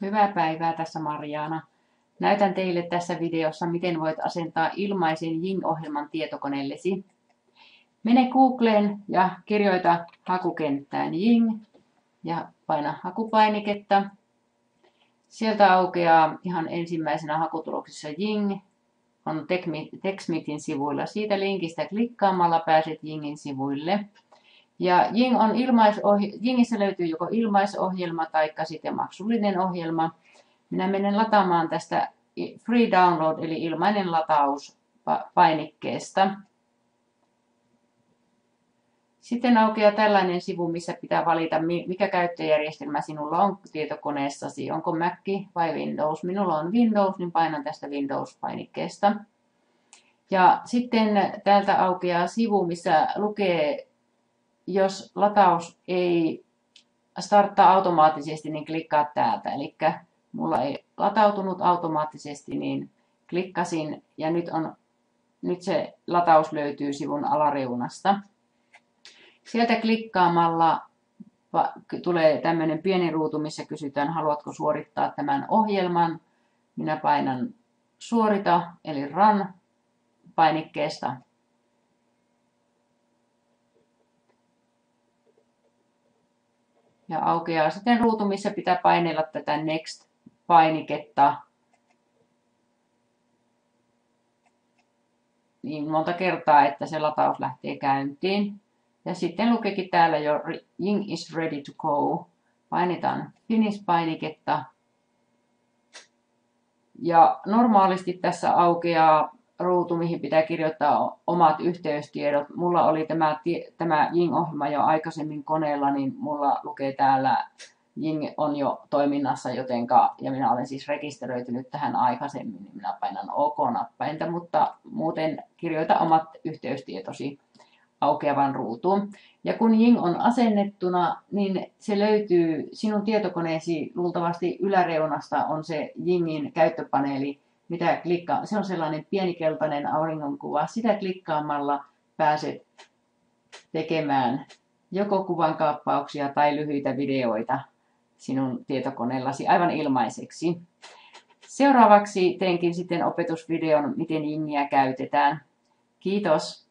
Hyvää päivää, tässä Marjaana. Näytän teille tässä videossa, miten voit asentaa ilmaisen Jing-ohjelman tietokoneellesi. Mene Googleen ja kirjoita hakukenttään Jing ja paina hakupainiketta. Sieltä aukeaa ihan ensimmäisenä hakutuloksessa Jing. On TechSmithin sivuilla. Siitä linkistä klikkaamalla pääset Jingin sivuille. Ja Jingissä löytyy joko ilmaisohjelma tai sitten maksullinen ohjelma. Minä menen lataamaan tästä Free Download eli ilmainen lataus painikkeesta. Sitten aukeaa tällainen sivu, missä pitää valita, mikä käyttöjärjestelmä sinulla on tietokoneessasi. Onko Mac vai Windows? Minulla on Windows, niin painan tästä Windows-painikkeesta. Ja sitten täältä aukeaa sivu, missä lukee, jos lataus ei starttaa automaattisesti, niin klikkaa täältä. Eli mulla ei latautunut automaattisesti, niin klikkasin ja nyt se lataus löytyy sivun alareunasta. Sieltä klikkaamalla tulee tämmöinen pieni ruutu, missä kysytään, haluatko suorittaa tämän ohjelman. Minä painan suorita eli Run painikkeesta. Ja aukeaa sitten ruutu, missä pitää painella tätä Next-painiketta niin monta kertaa, että se lataus lähtee käyntiin. Ja sitten lukeekin täällä jo Jing is ready to go. Painetaan Finish-painiketta. Ja normaalisti tässä aukeaa ruutu, mihin pitää kirjoittaa omat yhteystiedot. Mulla oli tämä Jing-ohjelma jo aikaisemmin koneella, niin mulla lukee täällä Jing on jo toiminnassa, ja minä olen siis rekisteröitynyt tähän aikaisemmin, niin minä painan OK-nappainta, mutta muuten kirjoita omat yhteystietosi aukeavan ruutuun. Ja kun Jing on asennettuna, niin se löytyy sinun tietokoneesi luultavasti yläreunasta on se Jingin käyttöpaneeli, mitä klikkaa. Se on sellainen pieni keltainen auringonkuva. Sitä klikkaamalla pääset tekemään joko kuvankaappauksia tai lyhyitä videoita sinun tietokoneellasi aivan ilmaiseksi. Seuraavaksi teenkin sitten opetusvideon, miten Jingiä käytetään. Kiitos!